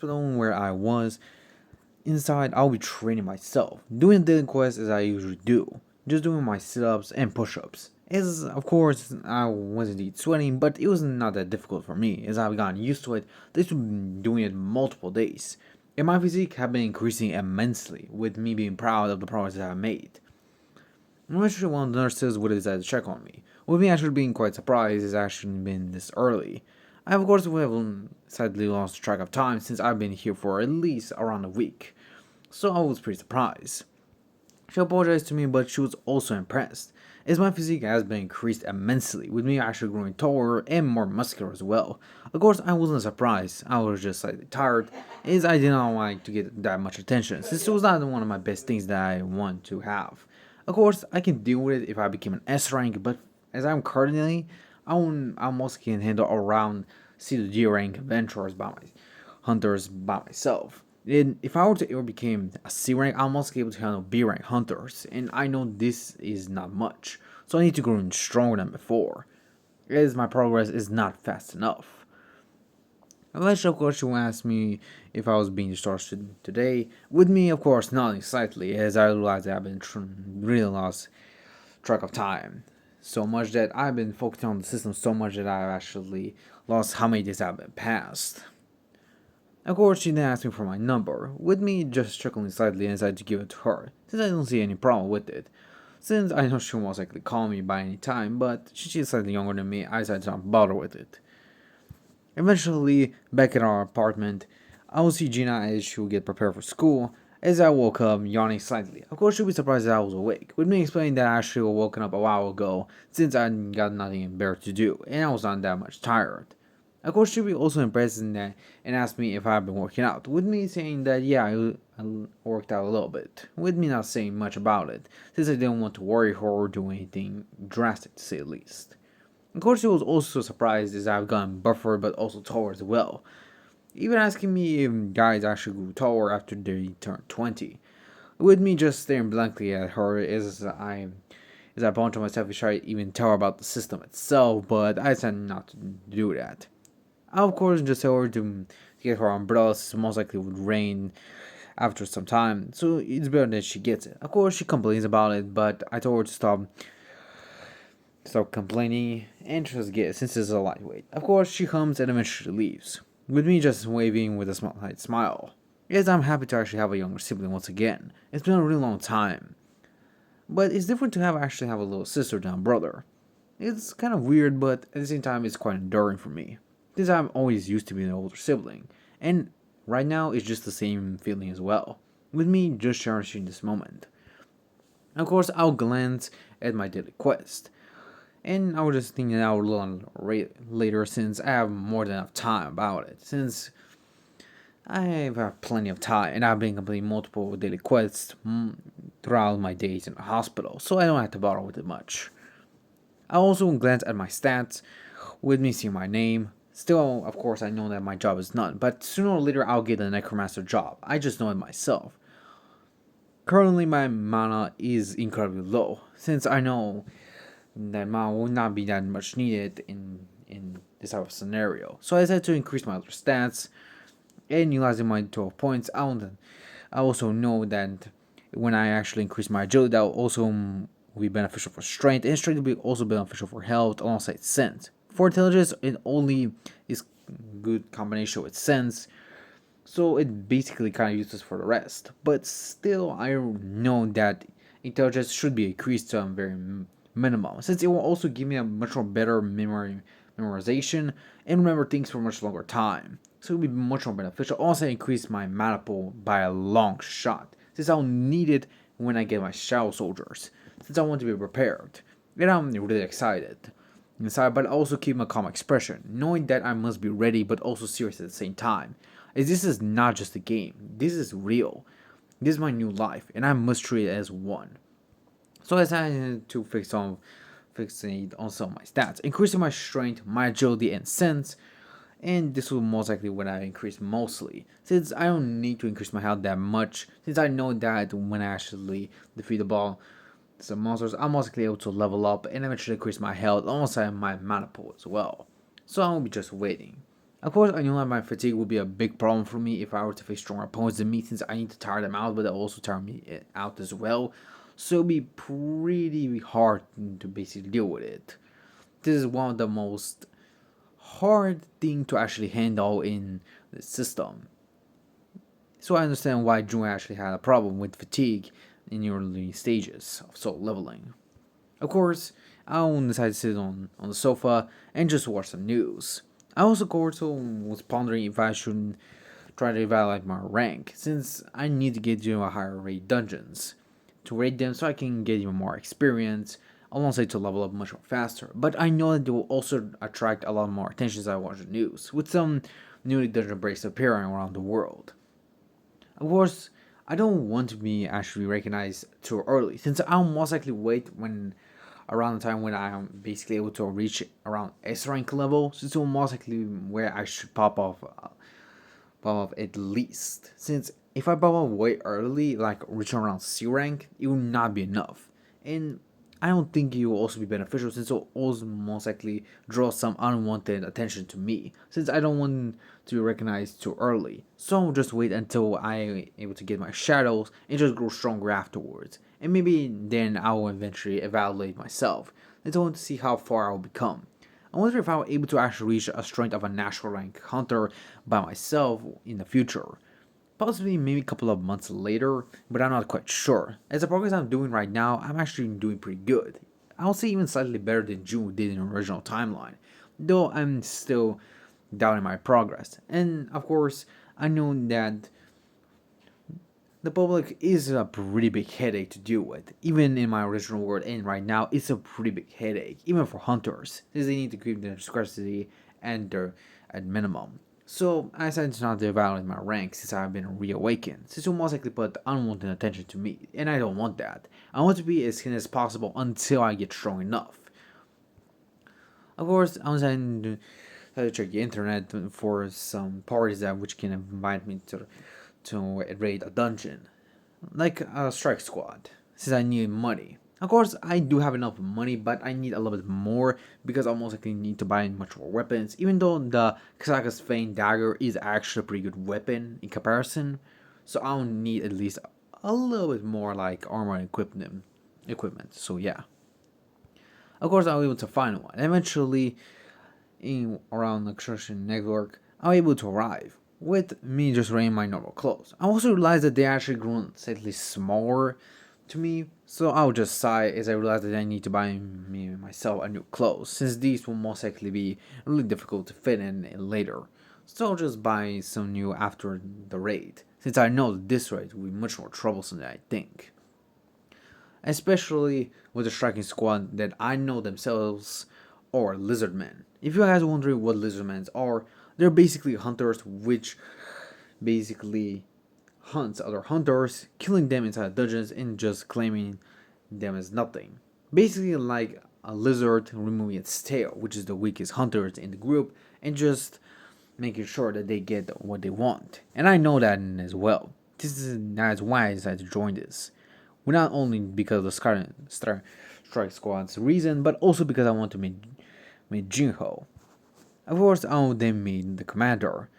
hospital where I was. Inside, I'll be training myself, doing daily quests as I usually do, just doing my sit-ups and push-ups. As of course I was indeed sweating, but it was not that difficult for me, as I've gotten used to it. This has been doing it multiple days, and my physique have been increasing immensely, with me being proud of the progress that I've made. Eventually, one of the nurses would decide to check on me, with me actually being quite surprised it's actually been this early. I of course have sadly lost track of time since I've been here for at least around a week, so I was pretty surprised. She apologized to me, but she was also impressed, as my physique has been increased immensely, with me actually growing taller and more muscular as well. Of course, I wasn't surprised, I was just slightly tired, as I did not like to get that much attention, since it was not one of my best things that I want to have. Of course, I can deal with it if I became an S rank, but as I'm currently, I mostly can handle around C to D rank adventurers by my hunters by myself. And if I were to ever become a C rank, I'm mostly able to handle B rank hunters, and I know this is not much, so I need to grow even stronger than before, as my progress is not fast enough. Eventually, of course, she asked me if I was being discharged today, with me, of course, nodding slightly, as I realized that I've been really lost track of time. So much that I've been focusing on the system so much that I've actually lost how many days have been passed. Of course, she then asked me for my number, with me just chuckling slightly and decided to give it to her, since I don't see any problem with it. Since I know she will most likely call me by any time, but she's slightly younger than me, I decided to not bother with it. Eventually, back at our apartment, I will see Gina as she will get prepared for school, as I woke up, yawning slightly. Of course, she'll be surprised that I was awake, with me explaining that I actually woken up a while ago, since I got nothing better to do, and I was not that much tired. Of course, she'll be also impressed in that and asked me if I've been working out, with me saying that yeah, I worked out a little bit, with me not saying much about it, since I didn't want to worry her or do anything drastic to say the least. Of course, she was also surprised as I've gotten buffer but also taller as well, even asking me if guys actually grew taller after they turned 20, with me just staring blankly at her as I point to myself to try to even tell her about the system itself, but I decided not to do that. I of course just tell her to get her umbrella since most likely would rain after some time, so it's better that she gets it. Of course she complains about it, but I told her to stop complaining and just get it since it's a lightweight. Of course she comes and eventually leaves, with me just waving with a slight smile. Yes, I'm happy to actually have a younger sibling once again. It's been a really long time. But it's different to actually have a little sister than a brother. It's kind of weird, but at the same time, it's quite enduring for me, since I'm always used to being an older sibling, and right now it's just the same feeling as well, with me just cherishing this moment. Of course, I'll glance at my daily quest, and I was just thinking out a little later since I have more than enough time about it, since I have plenty of time, and I've been completing multiple daily quests throughout my days in the hospital, so I don't have to bother with it much. I also glance at my stats, with me seeing my name. Still, of course, I know that my job is none, but sooner or later I'll get a necromancer job. I just know it myself. Currently, my mana is incredibly low, since I know that mana will not be that much needed in this type of scenario. So I decided to increase my other stats, and utilizing my 12 points, I also know that when I actually increase my agility, that will also be beneficial for strength, and strength will be also beneficial for health alongside sense. For intelligence, it only is good combination with sense, so it basically kind of useless for the rest. But still, I know that intelligence should be increased to a very minimum, since it will also give me a much more better memorization and remember things for a much longer time. So it'll be much more beneficial. Also, increase my mana pool by a long shot, since I'll need it when I get my shadow soldiers, since I want to be prepared. And I'm really excited inside, but also keep my calm expression, knowing that I must be ready but also serious at the same time. As this is not just a game, this is real. This is my new life, and I must treat it as one. So I decided to fixate on some of my stats, increasing my strength, my agility, and sense. And this will most likely when I increase mostly, since I don't need to increase my health that much, since I know that when I actually defeat the ball, some monsters, I'm most likely able to level up and eventually increase my health alongside my mana pool as well. So I will be just waiting. Of course, I know that my fatigue would be a big problem for me if I were to face stronger opponents than me, since I need to tire them out, but they also tire me out as well. So it'd be pretty hard to basically deal with it. This is one of the most hard thing to actually handle in the system. So I understand why Jinho actually had a problem with fatigue in the early stages of soul leveling. Of course, I decided to sit on the sofa and just watch some news. I also was pondering if I should try to evaluate my rank, since I need to get to a higher rate dungeons to rate them so I can get even more experience, alongside to level up much more faster. But I know that they will also attract a lot more attention as I watch the news, with some newly dungeon breaks appearing around the world. Of course, I don't want to be actually recognized too early, since I'll most likely wait when around the time when I am basically able to reach around S rank level, since it will most likely where I should pop off at least. Since if I pop off way early, like reaching around C rank, it will not be enough. And I don't think it will also be beneficial, since it will also most likely draw some unwanted attention to me, since I don't want to be recognized too early. So I'll just wait until I am able to get my shadows and just grow stronger afterwards. And maybe then I will eventually evaluate myself. And I want to see how far I will become. I wonder if I were able to actually reach a strength of a national rank hunter by myself in the future. Possibly maybe a couple of months later, but I'm not quite sure. As the progress I'm doing right now, I'm actually doing pretty good. I'll say even slightly better than June did in the original timeline, though I'm still doubting my progress. And of course, I know that the public is a pretty big headache to deal with. Even in my original world and right now, it's a pretty big headache, even for hunters, since they need to keep their scarcity and their at minimum. So I decided not to evaluate my rank since I've been reawakened, since you'll most likely put unwanted attention to me, and I don't want that. I want to be as hidden as possible until I get strong enough. Of course, I was deciding to check the internet for some parties that which can invite me to raid a dungeon, like a strike squad, since I need money. Of course, I do have enough money, but I need a little bit more because I most likely need to buy much more weapons. Even though the Kasaka's Fane dagger is actually a pretty good weapon in comparison, so I'll need at least a little bit more like armor and equipment. So yeah, of course I was able to find one. Eventually, in around the construction network, I'm able to arrive, with me just wearing my normal clothes. I also realized that they actually grown slightly smaller to me, so I'll just sigh as I realize that I need to buy me myself a new clothes, since these will most likely be really difficult to fit in later. So I'll just buy some new after the raid, since I know that this raid will be much more troublesome than I think. Especially with the striking squad that I know themselves are lizardmen. If you guys are wondering what lizardmen are, they're basically hunters which basically hunts other hunters, killing them inside dungeons and just claiming them as nothing. Basically like a lizard removing its tail, which is the weakest hunters in the group, and just making sure that they get what they want. And I know that as well. That's why I decided to join this. Well, not only because of the Strike Squad's reason, but also because I want to meet Jinho. Of course, I will then meet the commander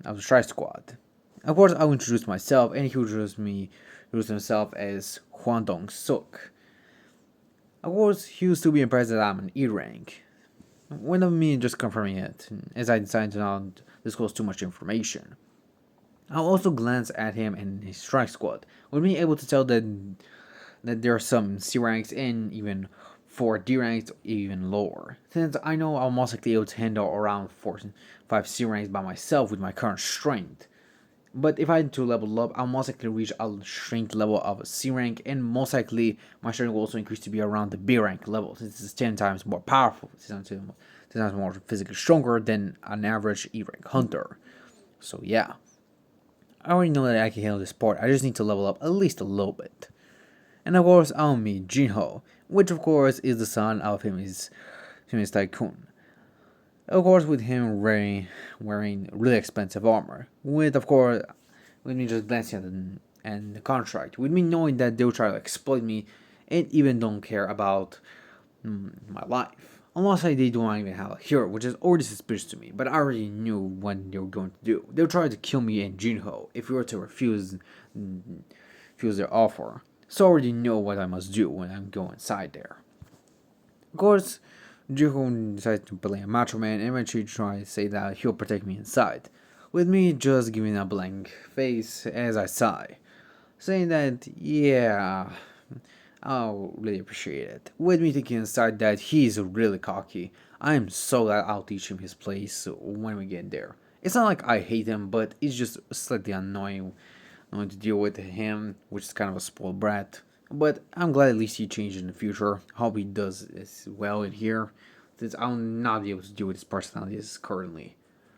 of the Strike Squad. Of course, I will introduce myself, and he will introduce himself as Huan Dong Suk. Of course, he will still be impressed that I'm an E rank. One of me just confirming it, as I decided to not disclose too much information. I'll also glance at him and his strike squad, with me able to tell that there are some C ranks and even 4 D ranks even lower. Since I know I'll most likely able to handle around 4 5 C ranks by myself with my current strength. But if I had to level up, I'll most likely reach a strength level of a C rank, and most likely my strength will also increase to be around the B rank level, since it's 10 times more powerful, 10 times more physically stronger than an average E rank hunter. So yeah. I already know that I can handle this part, I just need to level up at least a little bit. And of course, I'll meet Jinho, which of course is the son of his tycoon. Of course, with him wearing really expensive armor, with me just glancing at and the contract, with me knowing that they'll try to exploit me, and even don't care about my life. Almost like they don't even have a hero, which is already suspicious to me, but I already knew what they were going to do. They were trying to kill me and Jinho if we were to refuse their offer. So I already know what I must do when I'm going inside there. Of course, Jinho decides to play a macho man and eventually tries to say that he'll protect me inside, with me just giving a blank face as I sigh, saying that, yeah, I'll really appreciate it. With me thinking inside that he's really cocky. I'm so glad I'll teach him his place when we get there. It's not like I hate him, but it's just slightly annoying to deal with him, which is kind of a spoiled brat. But I'm glad at least he changed in the future. Hope he does as well in here, since I'll not be able to deal with his personality as currently.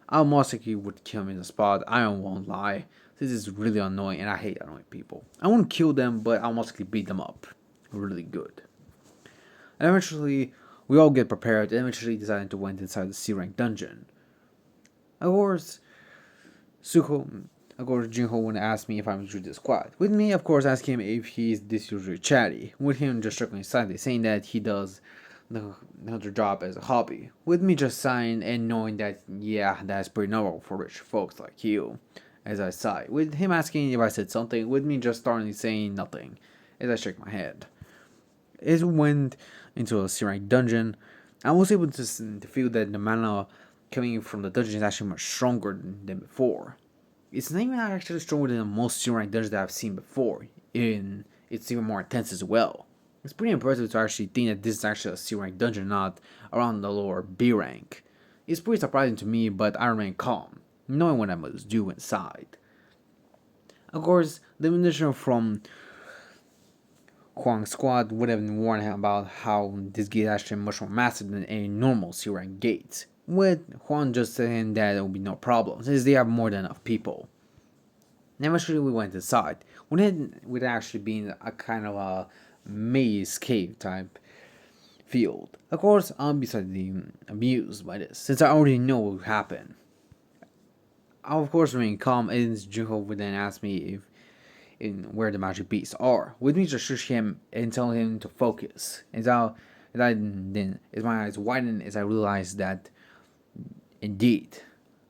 I'll most likely would kill him in the spot, I won't lie. This is really annoying and I hate annoying people. I won't kill them, but I'll most likely beat them up. Really good. And eventually, we all get prepared and eventually decide to went inside the C rank dungeon. Of course, Suho, of course, Jinho would ask me if I'm usually this quiet. With me, of course, ask him if he's this usually chatty. With him just struggling silently, saying that he does another job as a hobby. With me just sighing and knowing that, yeah, that's pretty normal for rich folks like you. As I sigh. With him asking if I said something, with me just starting saying nothing. As I shake my head. As we went into a C rank dungeon, I was able to feel that the mana coming from the dungeon is actually much stronger than before. It's not even actually stronger than the most C rank dungeons that I've seen before. It's even more intense as well. It's pretty impressive to actually think that this is actually a C rank dungeon, not around the lower B rank. It's pretty surprising to me, but I remain calm, knowing what I must do inside. Of course, the ammunition from Huang's squad would have warned him about how this gate is actually much more massive than any normal C rank gate, with Huang just saying that there will be no problem since they have more than enough people. And eventually we went inside, with actually being a kind of a maze cave type field. Of course, I'm decidedly amused by this, since I already know what will happen. I'll of course remain calm, and Jinho would then ask me if in where the magic beasts are. With me just shush him and tell him to focus. As my eyes widen as I realized that indeed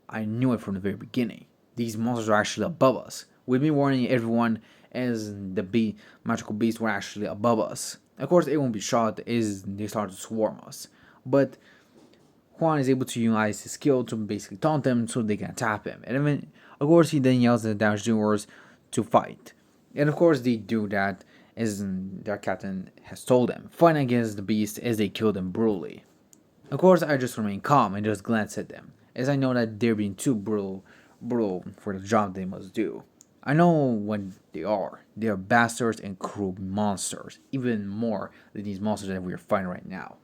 I knew it from the very beginning. These monsters are actually above us. With me warning everyone as the magical beasts were actually above us. Of course it won't be shot as they start to swarm us. But Juan is able to utilize his skill to basically taunt them so they can tap him. And then, of course he then yells at the damage doers to fight. And of course they do that as their captain has told them, fight against the beast as they kill them brutally. Of course I just remain calm and just glance at them, as I know that they're being too brutal for the job they must do. I know what they are. They are bastards and cruel monsters, even more than these monsters that we are fighting right now.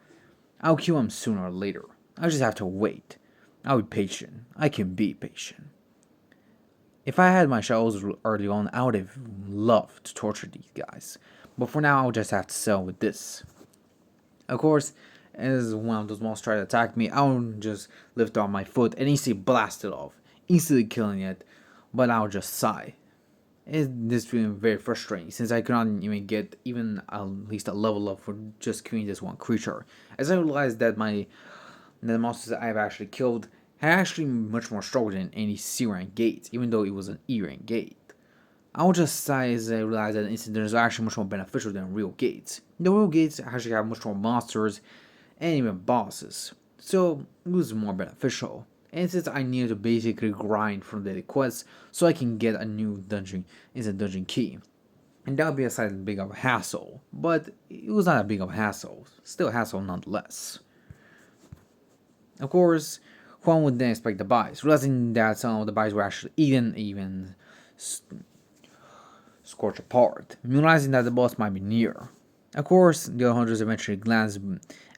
I'll kill them sooner or later. I just have to wait. I'll be patient. I can be patient. If I had my shells early on, I would have loved to torture these guys. But for now, I'll just have to settle with this. Of course, as one of those monsters try to attack me, I'll just lift off my foot and instantly blast it off, instantly killing it. But I'll just sigh. This feeling very frustrating since I could not even get even at least a level up for just killing this one creature. As I realized that the monsters that I've actually killed had actually much more struggle than any C rank gate, even though it was an E rank gate. I will just say as I realized that incidents are actually much more beneficial than real gates. The real gates actually have much more monsters and even bosses, so it was more beneficial. And since I needed to basically grind from daily quests so I can get a new dungeon key. And that would be a slightly big of a hassle, but it was not a big of a hassle. Still a hassle nonetheless. Of course, Juan would then expect the buys, realizing that some of the buys were actually even scorched apart, realizing that the boss might be near. Of course, the other hunters eventually glanced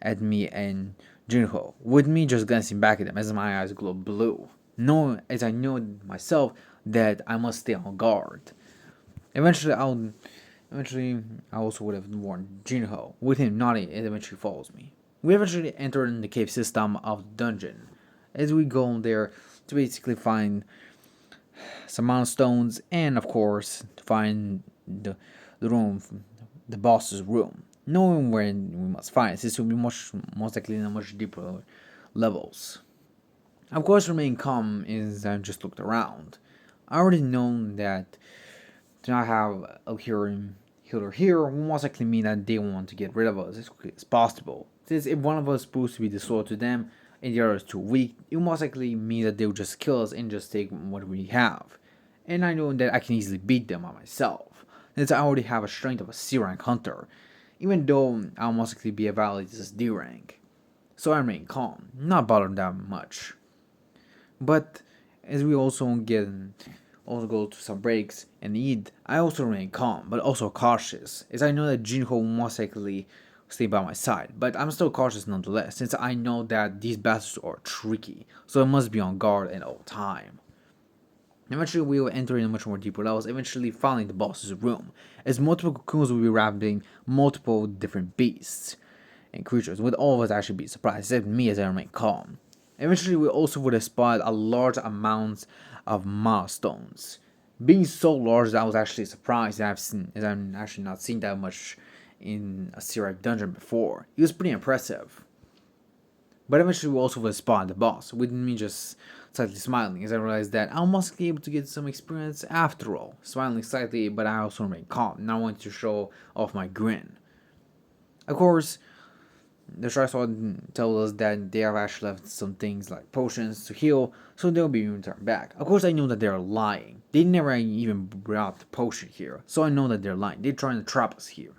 at me and Jinho, with me just glancing back at them as my eyes glow blue, knowing as I know myself that I must stay on guard. Eventually, I also would have warned Jinho, with him nodding and eventually follows me. We eventually enter in the cave system of the dungeon, as we go there to basically find some milestones and, of course, to find the room, the boss's room. knowing where we must find. This will be most likely in a much deeper levels. Of course, remain calm is I just looked around. I already know that to not have a healer here will most likely mean that they want to get rid of us as quickly as possible. Since if one of us proves to be the sword to them and the other is too weak, it will most likely mean that they will just kill us and just take what we have. And I know that I can easily beat them by myself, since I already have a strength of a C rank hunter, even though I'll most likely be evaluated as D rank. So I remain calm, not bothered that much. But as we also go to some breaks and eat, I also remain calm, but also cautious, as I know that Jinho will most likely stay by my side. But I'm still cautious nonetheless, since I know that these bastards are tricky, so I must be on guard at all time. Eventually, we will enter into much more deeper levels, eventually finding the boss's room, as multiple cocoons will be wrapping multiple different beasts and creatures, with all of us actually be surprised, except me as I remain calm. Eventually, we also would have spotted a large amount of milestones. Being so large that I was actually surprised that as I've actually not seen that much in a Syrup dungeon before. It was pretty impressive. But eventually we also would spot the boss, with me just slightly smiling as I realized that I must be able to get some experience after all. Smiling slightly, but I also remain calm, and I wanted to show off my grin. Of course, the Charizard tells us that they have actually left some things like potions to heal, so they'll be returned back. Of course, I know that they're lying. They never even brought the potion here, so I know that they're lying. They're trying to trap us here.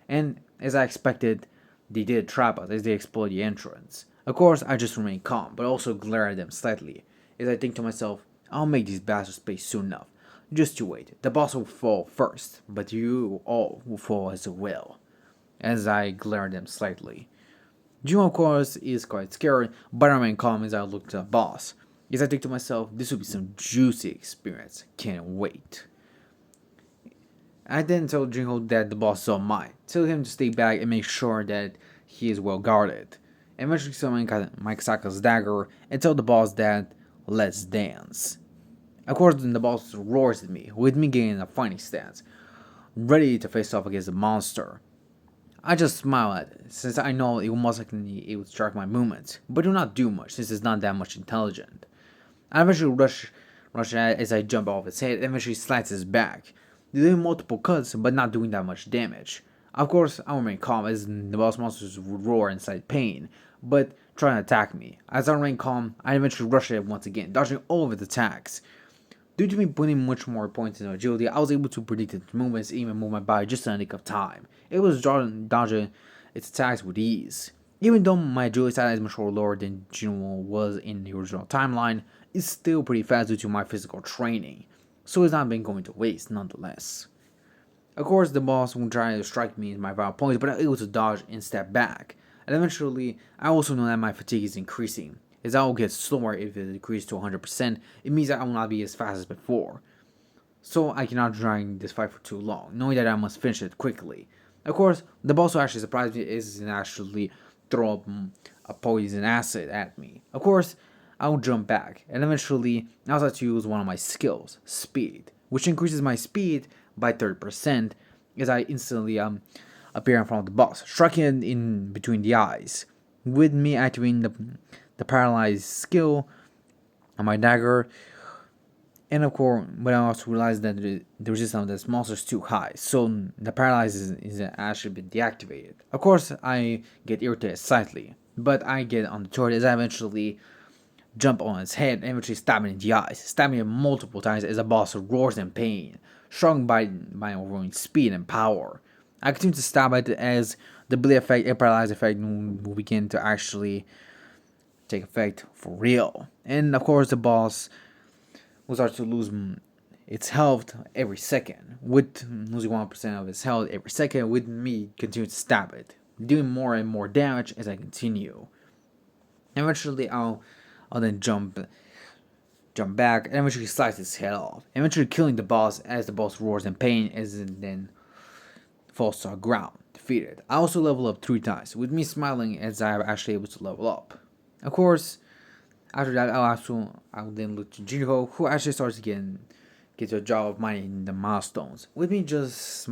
And as I expected, they did trap us as they explored the entrance. Of course, I just remain calm, but also glare at them slightly, as I think to myself, I'll make these bastards pay soon enough. Just you wait. The boss will fall first, but you all will fall as well. As I glare at them slightly. Jinho, of course, is quite scary, but I remain calm as I look to the boss. As I think to myself, this will be some juicy experience. Can't wait. I then told Jinho that the boss is all mine. Tell him to stay back and make sure that he is well guarded. Eventually summon Mike Saka's dagger and tell the boss that let's dance. Of course, then the boss roars at me, with me getting a fighting stance, ready to face off against the monster. I just smile at it, since I know it will most likely it would track my movements, but do not do much since it's not that much intelligent. I eventually rush at it as I jump off its head and eventually slice its back, doing multiple cuts but not doing that much damage. Of course, I remain calm as the boss monsters would roar in slight pain, but try to attack me. As I remain calm, I eventually rush at it once again, dodging all of its attacks. Due to me putting much more points in agility, I was able to predict its movements and even move my body just in a nick of time. It was dodging its attacks with ease. Even though my agility stat is much lower than Jinwoo was in the original timeline, it's still pretty fast due to my physical training, so it's not been going to waste nonetheless. Of course, the boss will try to strike me in my vital points, but I'm able to dodge and step back. And eventually, I also know that my fatigue is increasing, as I will get slower if it decreases to 100%, it means that I will not be as fast as before. So I cannot drag this fight for too long, knowing that I must finish it quickly. Of course, the boss who actually surprised me is actually throw up a poison acid at me. Of course, I will jump back, and eventually I also have to use one of my skills, speed, which increases my speed by 30% as I instantly appear in front of the boss, striking in between the eyes. With me activating the paralyzed skill on my dagger, and of course, but I also realized that the resistance of this monster is too high, so the paralyze is actually been deactivated. Of course, I get irritated slightly, but I get on the turret as I eventually jump on its head and eventually stab it in the eyes, stabbing it multiple times as the boss roars in pain, strung by my overwhelming speed and power. I continue to stab it as the bleed effect and paralyze effect will begin to actually take effect for real. And of course, the boss will start to lose its health every second, with losing 1% of its health every second, with me continuing to stab it, doing more and more damage as I continue. Eventually, I'll then jump back and eventually slice its head off, eventually killing the boss as the boss roars in pain as it then falls to the ground, defeated. I also level up 3 times, with me smiling as I am actually able to level up. Of course, after that, I'll then look to Jinho, who actually starts getting get to a job of mining the milestones, with me just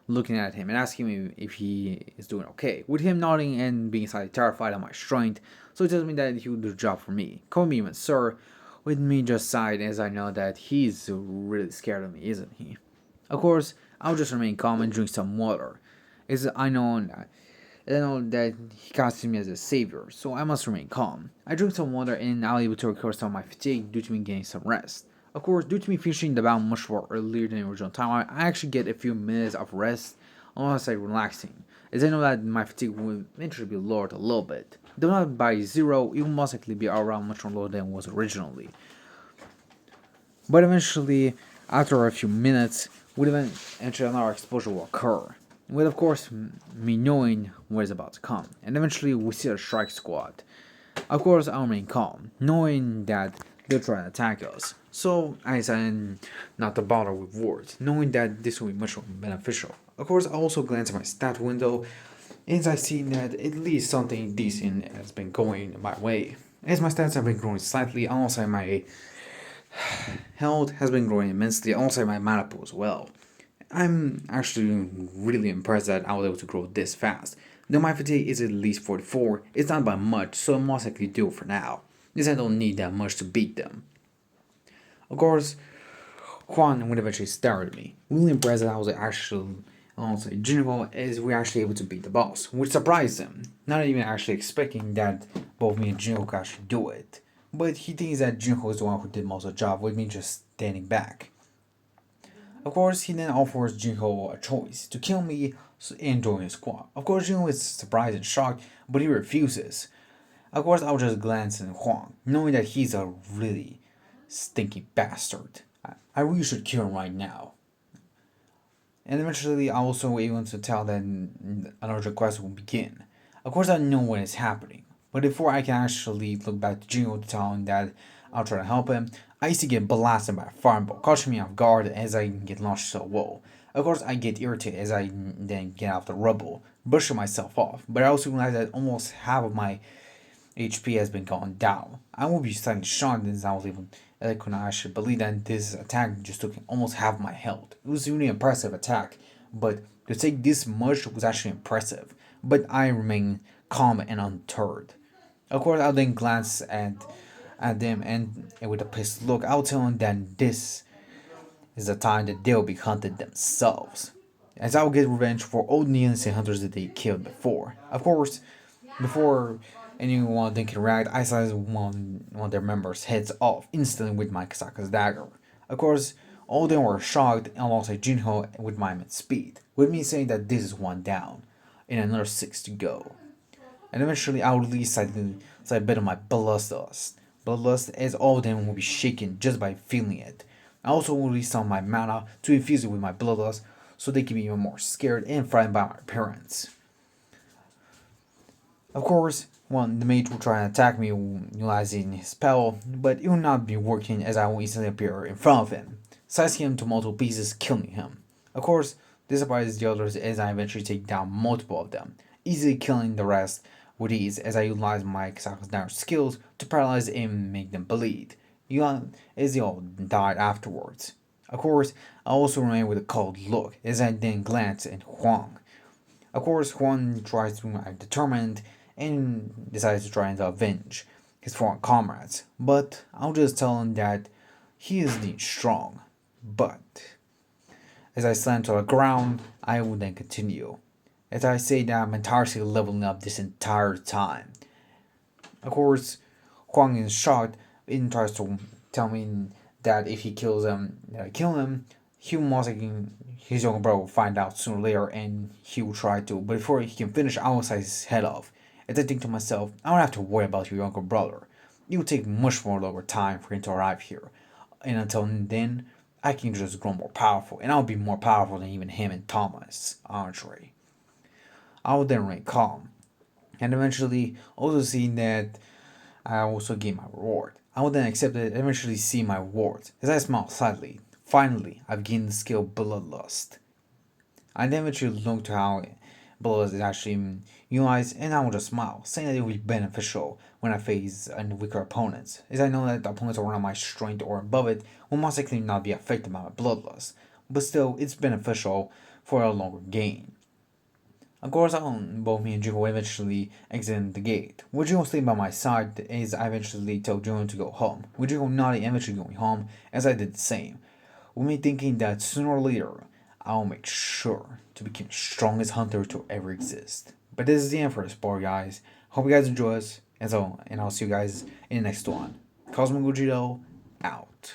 looking at him and asking me if he is doing okay, with him nodding and being slightly terrified of my strength, so he tells me that he will do the job for me, calling me even sir, with me just sighing as I know that he's really scared of me, isn't he? Of course, I'll just remain calm and drink some water, as I know that he considers me as a savior, so I must remain calm. I drink some water and I'm able to recover some of my fatigue due to me getting some rest. Of course, due to me finishing the battle much more earlier than the original time, I actually get a few minutes of rest, almost like relaxing, as I know that my fatigue will eventually be lowered a little bit. Though not by zero, it will most likely be around much more lower than it was originally. But eventually, after a few minutes, would eventually another explosion will occur. With, of course, me knowing what is about to come. And eventually, we see a strike squad. Of course, I'll remain calm, knowing that they'll try to attack us. So, I decided not to bother with words, knowing that this will be much more beneficial. Of course, I also glance at my stat window, as I see that at least something decent has been going my way. As my stats have been growing slightly, alongside my health has been growing immensely, alongside my mana pool as well. I'm actually really impressed that I was able to grow this fast. Though my fatigue is at least 44, it's not by much, so I'm most likely do it for now, since I don't need that much to beat them. Of course, Juan would eventually stare at me, really impressed that I was actually also Jinho as we actually able to beat the boss, which surprised him, not even actually expecting that both me and Jinho could actually do it. But he thinks that Jinho is the one who did most of the job, with me just standing back. Of course, he then offers Jinho a choice to kill me and join his squad. Of course, Jinho is surprised and shocked, but he refuses. Of course, I'll just glance at Huang, knowing that he's a really stinky bastard. I really should kill him right now. And eventually, I also able to tell that another quest will begin. Of course, I know what is happening, but before I can actually look back to Jinho to tell him that I'll try to help him, I used to get blasted by a fireball, catching me off guard as I get launched so low. Of course, I get irritated as I then get out of the rubble, brushing myself off, but I also realize that almost half of my HP has been gone down. I will be slightly shocked as I could not actually believe that this attack just took almost half my health. It was a really impressive attack, but to take this much was actually impressive. But I remain calm and undeterred. Of course, I'll then glance at them and with a pissed look, I'll tell them that this is the time that they'll be hunted themselves. As I'll get revenge for all the innocent hunters that they killed before. Of course, before anyone then can react, I slice one of their members' heads off instantly with my Kasaka's dagger. Of course, all of them were shocked alongside Jinho with my immense speed, with me saying that this is one down, and another six to go. And eventually I will release a bit of my bloodlust as all of them will be shaken just by feeling it. I also will release some of my mana to infuse it with my bloodlust so they can be even more scared and frightened by my appearance. Of course, the mage will try and attack me utilizing his spell, but it will not be working as I will instantly appear in front of him, slicing him to multiple pieces, killing him. Of course, this surprises the others as I eventually take down multiple of them, easily killing the rest with ease as I utilize my Kasaka's dagger skills to paralyze and make them bleed, as they all died afterwards. Of course, I also remain with a cold look as I then glance at Huang. Of course, Huang tries to act determined and decides to try and avenge his fallen comrades, but I'll just tell him that he is indeed strong. But as I slam to the ground, I will then continue. As I say that I'm entirely leveling up this entire time. Of course, Huang is shocked and tries to tell me that if he kills him, he will most likely his younger brother will find out sooner or later and he will try to. But before he can finish, I will slice his head off. As I think to myself, I don't have to worry about your younger brother. It will take much more longer time for him to arrive here. And until then, I can just grow more powerful, and I'll be more powerful than even him and Thomas Andre. I will then remain calm, and eventually also see that I also gain my reward. I will then accept it and eventually see my rewards. As I smile slightly, finally I've gained the skill Bloodlust. I then eventually look to how bloodlust is actually utilized, and I will just smile, saying that it will be beneficial when I face a weaker opponent, as I know that the opponents around my strength or above it will most likely not be affected by my bloodlust, but still, it's beneficial for a longer game. Of course, both me and Jinho eventually exited the gate, with Jinho staying by my side as I eventually told Jinho to go home, with Jinho nodding eventually going home as I did the same, with me thinking that sooner or later I'll make sure to become the strongest hunter to ever exist. But this is the end for this part, guys. Hope you guys enjoy this, and I'll see you guys in the next one. Cosmo Gugito, out.